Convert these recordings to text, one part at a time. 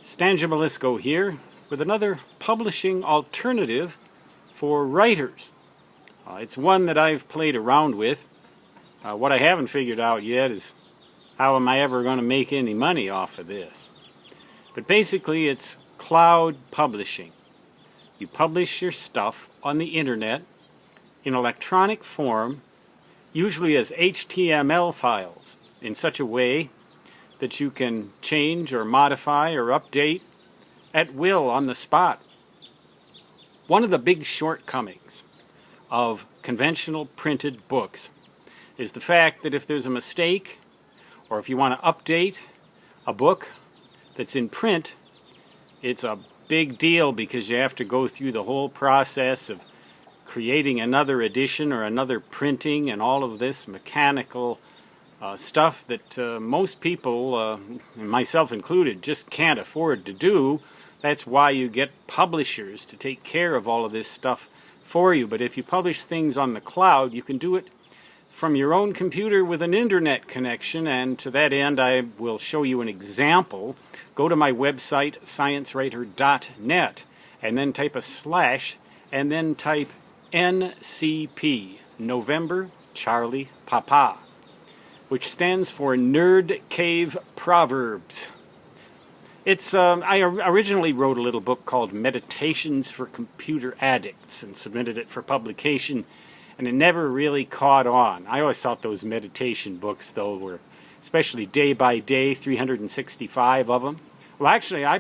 Stan Gibilisco here with another publishing alternative for writers. It's one that I've played around with. What I haven't figured out yet is how am I ever going to make any money off of this. But basically it's cloud publishing. You publish your stuff on the internet in electronic form, usually as HTML files, in such a way that you can change or modify or update at will on the spot. One of the big shortcomings of conventional printed books is the fact that if there's a mistake or if you want to update a book that's in print, it's a big deal because you have to go through the whole process of creating another edition or another printing and all of this mechanical stuff that most people, myself included, just can't afford to do. That's why you get publishers to take care of all of this stuff for you. But if you publish things on the cloud, you can do it from your own computer with an internet connection, and to that end I will show you an example. Go to my website, sciencewriter.net, and then type / and then type NCP, November Charlie Papa, which stands for Nerd Cave Proverbs. It's I originally wrote a little book called Meditations for Computer Addicts and submitted it for publication, and it never really caught on. I always thought those meditation books, though, were especially day by day, 365 of them. Well, actually, I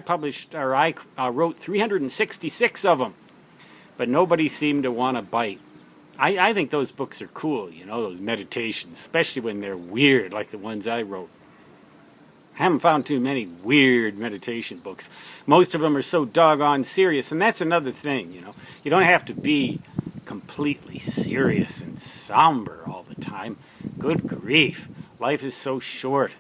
wrote 366 of them, but nobody seemed to want to bite. I think those books are cool, you know, those meditations, especially when they're weird, like the ones I wrote. I haven't found too many weird meditation books. Most of them are so doggone serious, and that's another thing, you know. You don't have to be completely serious and somber all the time. Good grief, life is so short.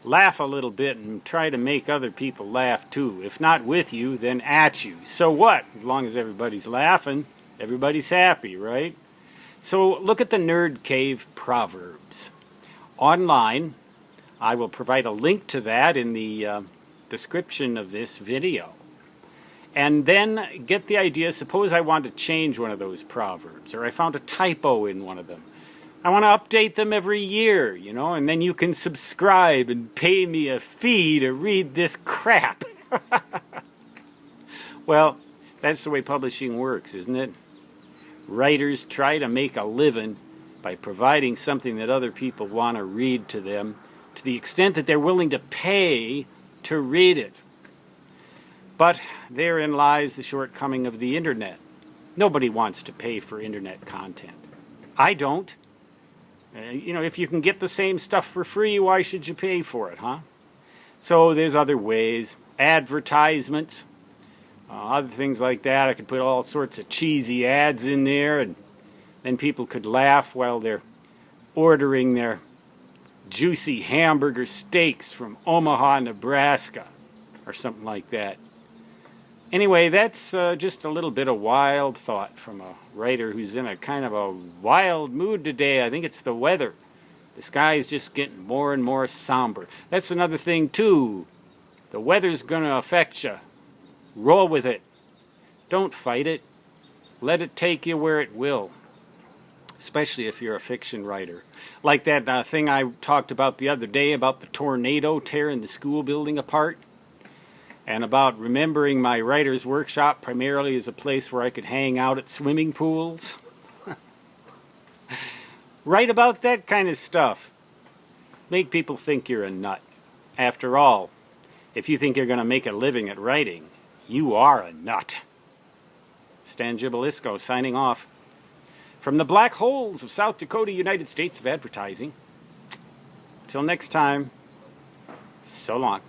Laugh a little bit and try to make other people laugh too. If not with you, then at you. So what? As long as everybody's laughing, everybody's happy, right? So look at the Nerd Cave Proverbs. Online, I will provide a link to that in the description of this video. And then get the idea, suppose I want to change one of those proverbs, or I found a typo in one of them. I want to update them every year, you know, and then you can subscribe and pay me a fee to read this crap. Well, that's the way publishing works, isn't it? Writers try to make a living by providing something that other people want to read to them, to the extent that they're willing to pay to read it. But therein lies the shortcoming of the internet. Nobody wants to pay for internet content. I don't. You know, if you can get the same stuff for free, why should you pay for it, huh? So there's other ways. Advertisements, other things like that. I could put all sorts of cheesy ads in there, and then people could laugh while they're ordering their juicy hamburger steaks from Omaha, Nebraska, or something like that. Anyway, that's just a little bit of wild thought from a writer who's in a kind of a wild mood today. I think it's the weather. The sky is just getting more and more somber. That's another thing, too. The weather's going to affect you. Roll with it. Don't fight it. Let it take you where it will. Especially if you're a fiction writer. Like that thing I talked about the other day about the tornado tearing the school building apart. And about remembering my writer's workshop primarily as a place where I could hang out at swimming pools. Write about that kind of stuff. Make people think you're a nut. After all, if you think you're going to make a living at writing, you are a nut. Stan Gibilisco signing off from the black holes of South Dakota, United States of advertising. Till next time, so long.